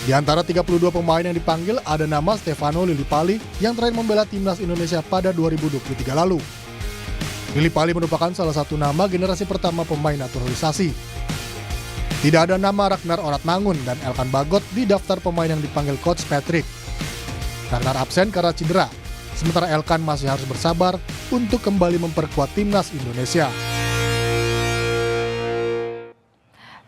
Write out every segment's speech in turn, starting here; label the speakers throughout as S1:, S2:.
S1: Di antara 32 pemain yang dipanggil ada nama Stefano Lillipali yang terakhir membela timnas Indonesia pada 2023 lalu. Lillipali merupakan salah satu nama generasi pertama pemain naturalisasi. Tidak ada nama Ragnar Oratmangun dan Elkan Bagot di daftar pemain yang dipanggil Coach Patrick. Ragnar absen karena cedera, sementara Elkan masih harus bersabar untuk kembali memperkuat timnas Indonesia.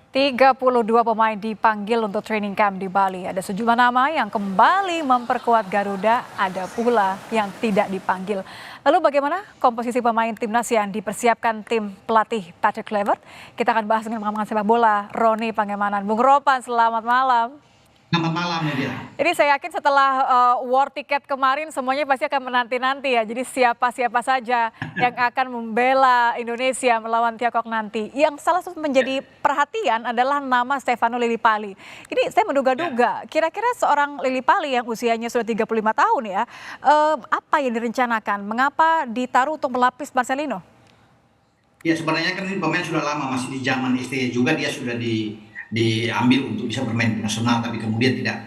S2: 32 pemain dipanggil untuk training camp di Bali. Ada sejumlah nama yang kembali memperkuat Garuda, ada pula yang tidak dipanggil. Lalu bagaimana komposisi pemain timnas yang dipersiapkan tim pelatih Patrick Kluivert? Kita akan bahas dengan pengamat sepak bola Roni Pangemanan. Bung Ropan, selamat malam.
S3: Selamat malam, Media.
S2: Ini saya yakin setelah war ticket kemarin semuanya pasti akan menanti-nanti ya. Jadi siapa-siapa saja yang akan membela Indonesia melawan Tiongkok nanti. Yang salah satu menjadi perhatian adalah nama Stefano Lillipali. Ini saya menduga-duga, kira-kira seorang Lillipali yang usianya sudah 35 tahun ya, apa yang direncanakan? Mengapa ditaruh untuk melapis Marcelino?
S3: Ya sebenarnya kan ini pemain sudah lama, masih di zaman STY juga dia sudah diambil untuk bisa bermain di nasional, tapi kemudian tidak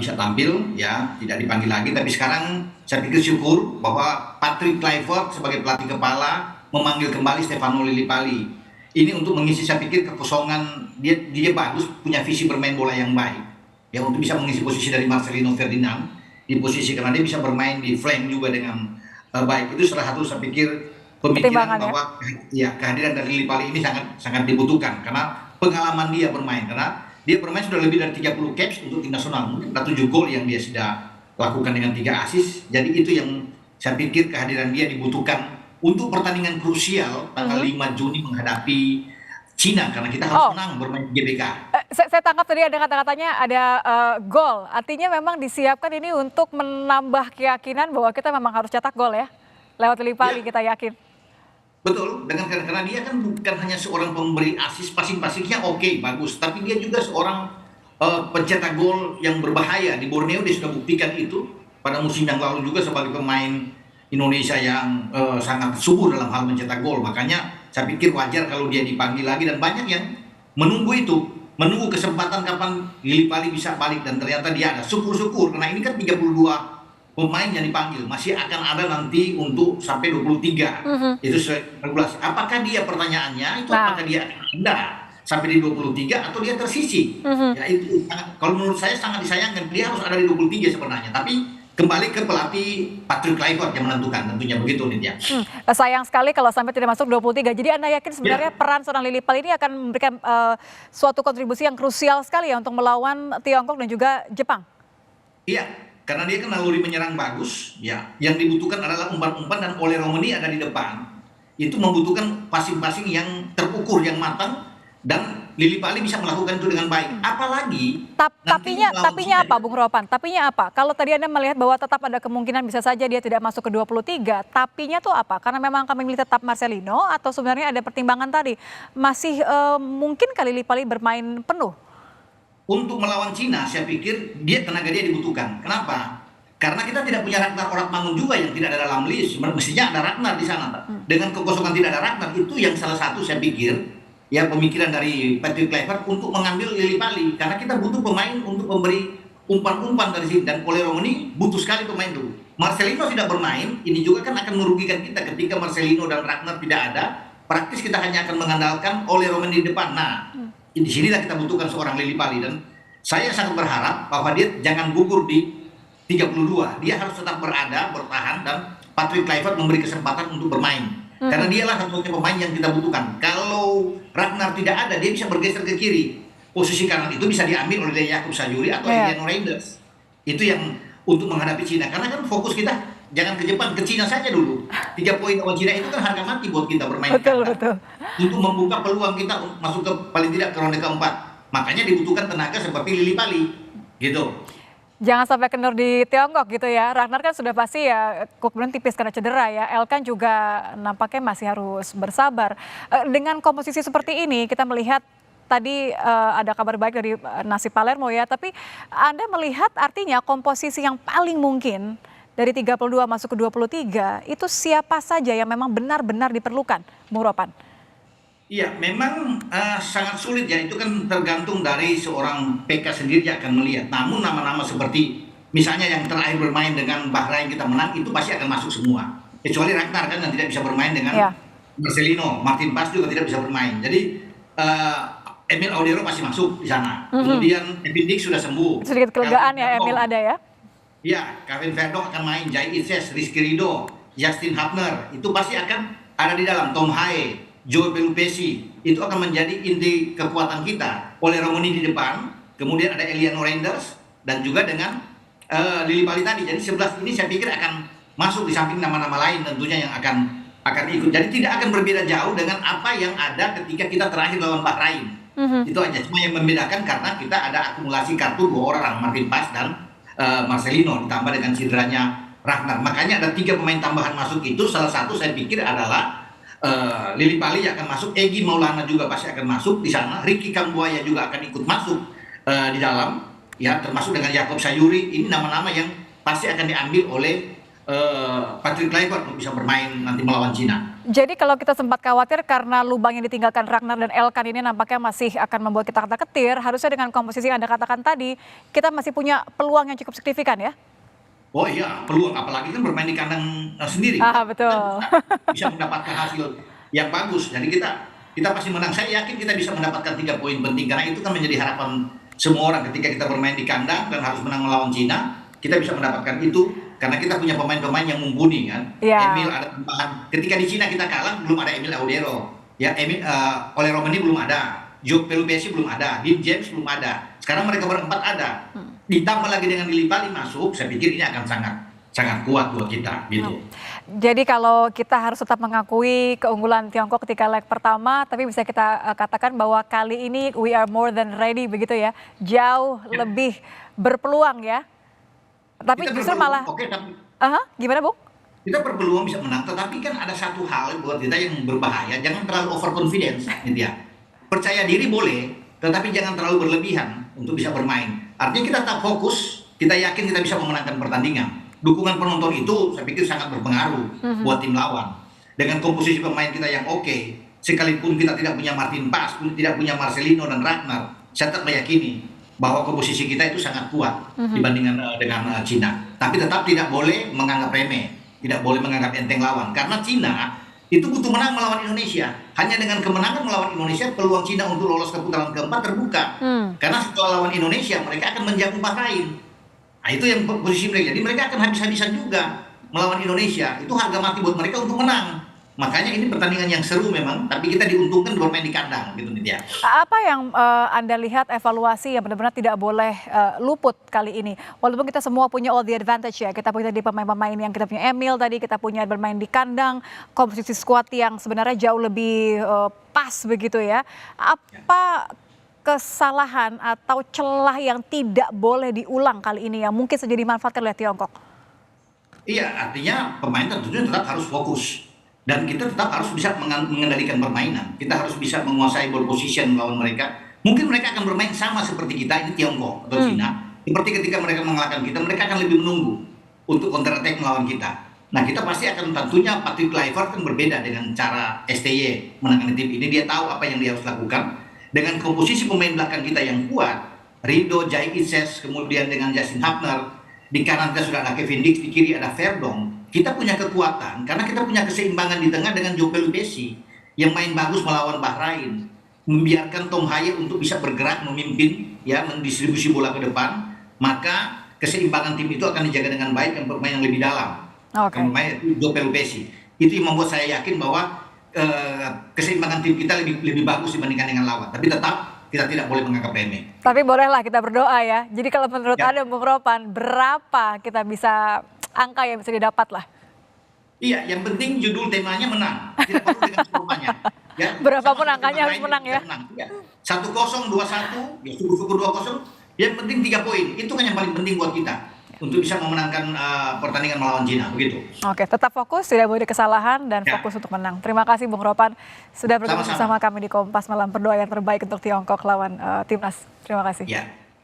S3: bisa tampil, ya tidak dipanggil lagi. Tapi sekarang saya pikir syukur bahwa Patrick Kluivert sebagai pelatih kepala memanggil kembali Stefano Lillipali. Ini untuk mengisi, saya pikir, kekosongan. Dia bagus, punya visi bermain bola yang baik, ya untuk bisa mengisi posisi dari Marcelino Ferdinand di posisi, karena dia bisa bermain di flank juga dengan baik. Itu salah satu saya pikir pemikiran bahwa ya kehadiran dari Lillipali ini sangat dibutuhkan karena pengalaman dia bermain, karena dia bermain sudah lebih dari 30 caps untuk tim nasional, mungkin ada 7 gol yang dia sudah lakukan dengan 3 assist. Jadi itu yang saya pikir kehadiran dia dibutuhkan untuk pertandingan krusial tanggal 5 Juni menghadapi Cina, karena kita harus menang bermain di GBK.
S2: Saya tangkap tadi ada kata-katanya ada gol, artinya memang disiapkan ini untuk menambah keyakinan bahwa kita memang harus cetak gol ya, lewat Lillipali kita yakin.
S3: Betul, karena dia kan bukan hanya seorang pemberi assist, passing-passingnya oke, bagus, tapi dia juga seorang pencetak gol yang berbahaya. Di Borneo dia sudah buktikan itu pada musim yang lalu juga sebagai pemain Indonesia yang sangat subur dalam hal mencetak gol. Makanya saya pikir wajar kalau dia dipanggil lagi, dan banyak yang menunggu itu, menunggu kesempatan kapan Lillipali bisa balik, dan ternyata dia ada. Syukur-syukur, karena ini kan 32 pemain yang dipanggil, masih akan ada nanti untuk sampai 23. Itu regulasi. Apakah dia, pertanyaannya itu apakah dia ada sampai di 23 atau dia tersisi? Ya itu kalau menurut saya sangat disayangkan, dia harus ada di 23 sebenarnya. Tapi kembali ke pelatih Patrick Kluivert yang menentukan, tentunya begitu Nitya.
S2: Sayang sekali kalau sampai tidak masuk 23. Jadi Anda yakin sebenarnya peran seorang Lillipali ini akan memberikan suatu kontribusi yang krusial sekali ya untuk melawan Tiongkok dan juga Jepang?
S3: Iya. Karena dia kan naluri menyerang bagus, ya. Yang dibutuhkan adalah umpan-umpan, dan Ole Romani ada di depan. Itu membutuhkan passing-passing yang terukur, yang matang, dan Lillipali bisa melakukan itu dengan baik. Apalagi
S2: tapinya apa, Bung Ropan? Tapinya apa? Kalau tadi Anda melihat bahwa tetap ada kemungkinan bisa saja dia tidak masuk ke 23, tapinya tuh apa? Karena memang kami milih tetap Marcelino, atau sebenarnya ada pertimbangan tadi masih mungkin kali Lillipali bermain penuh?
S3: Untuk melawan Cina, saya pikir tenaga dia dibutuhkan. Kenapa? Karena kita tidak punya Ragnar Oratmangun juga yang tidak ada dalam list. Mestinya ada Ragnar di sana. Dengan kekosongan tidak ada Ragnar, itu yang salah satu saya pikir ya pemikiran dari Patrick Kluivert untuk mengambil Lillipali. Karena kita butuh pemain untuk memberi umpan-umpan dari sini, dan Ole Romani butuh sekali pemain itu. Marcelino tidak bermain, ini juga kan akan merugikan kita ketika Marcelino dan Ragnar tidak ada. Praktis kita hanya akan mengandalkan Ole Romani di depan. Nah, di sinilah kita butuhkan seorang Lillipali, dan saya sangat berharap bahwa dia jangan gugur di 32. Dia harus tetap bertahan, dan Patrick Kluivert memberi kesempatan untuk bermain. Karena dialah satu-satunya pemain yang kita butuhkan. Kalau Ragnar tidak ada, dia bisa bergeser ke kiri. Posisi kanan itu bisa diambil oleh Jakub Sayuri atau Emiliano Reinders. Itu yang untuk menghadapi Cina. Karena kan fokus kita jangan ke Jepang, ke Cina saja dulu. 3 poin lawan Cina itu kan harga mati buat kita bermain.
S2: Betul.
S3: Untuk membuka peluang kita masuk ke paling tidak ke ronde keempat. Makanya dibutuhkan tenaga seperti Lillipali, gitu.
S2: Jangan sampai kendor di Tiongkok gitu ya. Ragnar kan sudah pasti ya kemudian tipis karena cedera ya. Elkan juga nampaknya masih harus bersabar. Dengan komposisi seperti ini kita melihat tadi ada kabar baik dari Nasib Palermo ya. Tapi Anda melihat artinya komposisi yang paling mungkin dari 32 masuk ke 23 itu siapa saja yang memang benar-benar diperlukan, Bung Ropan?
S3: Iya, memang sangat sulit ya. Itu kan tergantung dari seorang PK sendiri yang akan melihat. Namun nama-nama seperti misalnya yang terakhir bermain dengan Bahrain kita menang itu pasti akan masuk semua. Kecuali Ragnar kan yang tidak bisa bermain dengan
S2: Ya.
S3: Marcelino, Martin Paes juga tidak bisa bermain. Jadi Emil Audero pasti masuk di sana. Kemudian Evan Dijk sudah sembuh.
S2: Sedikit kelegaan ya
S3: Calvin
S2: Emil
S3: Verdonk,
S2: ada ya.
S3: ya, Kevin Verdonk akan main, Jai Itzes, Rizky Ridho, Justin Hubner, itu pasti akan ada di dalam. Tom Haye, Joe Pelupesi, itu akan menjadi inti kekuatan kita. Oleh Romani di depan, kemudian ada Eliano Reinders, dan juga dengan Lili Pali tadi. Jadi 11 ini saya pikir akan masuk di samping nama-nama lain tentunya yang akan ikut. Jadi tidak akan berbeda jauh dengan apa yang ada ketika kita terakhir lawan Bahrain. Itu aja, cuma yang membedakan karena kita ada akumulasi kartu 2 orang, Martin Paes dan Marcelino, ditambah dengan cederanya Ragnar. Makanya ada 3 pemain tambahan masuk itu. Salah satu saya pikir adalah Lili Pali akan masuk, Egy Maulana juga pasti akan masuk di sana, Ricky Kambuaya juga akan ikut masuk di dalam, ya, termasuk dengan Jakob Sayuri. Ini nama-nama yang pasti akan diambil oleh Patrick Kluivert untuk bisa bermain nanti melawan Cina.
S2: Jadi kalau kita sempat khawatir karena lubang yang ditinggalkan Ragnar dan Elkan ini nampaknya masih akan membuat kita ketar-ketir, harusnya dengan komposisi yang Anda katakan tadi, kita masih punya peluang yang cukup signifikan ya?
S3: Oh iya, peluang, apalagi kan bermain di kandang sendiri.
S2: Betul.
S3: Bisa mendapatkan hasil yang bagus. Jadi kita pasti menang. Saya yakin kita bisa mendapatkan 3 poin penting karena itu kan menjadi harapan semua orang ketika kita bermain di kandang dan harus menang melawan Cina. Kita bisa mendapatkan itu karena kita punya pemain-pemain yang mumpuni kan.
S2: Ya.
S3: Emil ada tambahan. Ketika di Cina kita kalah belum ada Emil Audero. Ya, oleh Romani belum ada. Joe Pelupesi belum ada. Dean James belum ada. Sekarang mereka berempat ada. Ditambah lagi dengan Lili Pali masuk, saya pikir ini akan sangat kuat buat kita gitu.
S2: Jadi kalau kita harus tetap mengakui keunggulan Tiongkok ketika leg pertama, tapi bisa kita katakan bahwa kali ini we are more than ready begitu ya. Jauh lebih berpeluang ya. Tapi
S3: Kita
S2: justru
S3: berpeluang,
S2: malah
S3: oke, tapi
S2: gimana Bung?
S3: kita berpeluang bisa menang, tetapi kan ada satu hal buat kita yang berbahaya, jangan terlalu overconfidence gitu ya. Percaya diri boleh, tetapi jangan terlalu berlebihan untuk bisa bermain. Artinya kita tetap fokus, kita yakin kita bisa memenangkan pertandingan. Dukungan penonton itu saya pikir sangat berpengaruh buat tim lawan. Dengan komposisi pemain kita yang oke, sekalipun kita tidak punya Martin Paes, tidak punya Marcelino dan Ragnar, saya tetap meyakini bahwa komposisi kita itu sangat kuat dibandingkan dengan Cina. Tapi tetap tidak boleh menganggap remeh, tidak boleh menganggap enteng lawan. Karena Cina itu butuh menang melawan Indonesia. Hanya dengan kemenangan melawan Indonesia, peluang Cina untuk lolos ke putaran keempat terbuka. Karena setelah lawan Indonesia, mereka akan menjamu Bahrain. Nah, itu yang posisi mereka. Jadi mereka akan habis-habisan juga melawan Indonesia. Itu harga mati buat mereka untuk menang. Makanya ini pertandingan yang seru memang, tapi kita diuntungkan bermain di kandang gitu Nitya.
S2: Apa yang Anda lihat evaluasi yang benar-benar tidak boleh luput kali ini? Walaupun kita semua punya all the advantage ya, kita punya tadi pemain-pemain yang kita punya Emil tadi, kita punya bermain di kandang, komposisi squad yang sebenarnya jauh lebih pas begitu ya. Apa kesalahan atau celah yang tidak boleh diulang kali ini yang mungkin saja dimanfaatkan oleh Tiongkok?
S3: Iya, artinya pemain tentunya tetap harus fokus. Dan kita tetap harus bisa mengendalikan permainan. Kita harus bisa menguasai ball position melawan mereka. Mungkin mereka akan bermain sama seperti kita, ini Tiongkok atau Cina. Seperti ketika mereka mengalahkan kita, mereka akan lebih menunggu untuk counter attack melawan kita. Nah, kita pasti akan tentunya Patrick Kluivert kan berbeda dengan cara STY menangani tim ini. Dia tahu apa yang dia harus lakukan. Dengan komposisi pemain belakang kita yang kuat, Ridho, Jai Itzes, kemudian dengan Justin Hubner, di kanan kita sudah ada Kevin Dijk, di kiri ada Verdonk. Kita punya kekuatan karena kita punya keseimbangan di tengah dengan Joe Pelupesi yang main bagus melawan Bahrain, membiarkan Tom Haye untuk bisa bergerak memimpin ya, mendistribusi bola ke depan, maka keseimbangan tim itu akan dijaga dengan baik yang bermain yang lebih dalam. Pemain Joe Pelupesi itu yang membuat saya yakin bahwa keseimbangan tim kita lebih bagus dibandingkan dengan lawan. Tapi tetap kita tidak boleh menganggap remeh.
S2: Tapi bolehlah kita berdoa ya. Jadi kalau menurut Anda Bung Ropan, berapa kita bisa angka yang bisa didapat lah? Iya,
S3: yang penting judul temanya menang. Tidak perlu dengan skornya. Ya,
S2: berapapun angkanya harus menang ya.
S3: 1-0, 2-1, ya syukur-syukur 2-0. Yang penting 3 poin. Itu kan yang paling penting buat kita. Untuk bisa memenangkan pertandingan melawan Cina, begitu.
S2: Oke, tetap fokus, tidak boleh kesalahan dan fokus untuk menang. Terima kasih Bung Ropan sudah bergabung bersama kami di Kompas Malam. Berdoa yang terbaik untuk Tiongkok lawan Timnas. Terima kasih.
S3: Ya.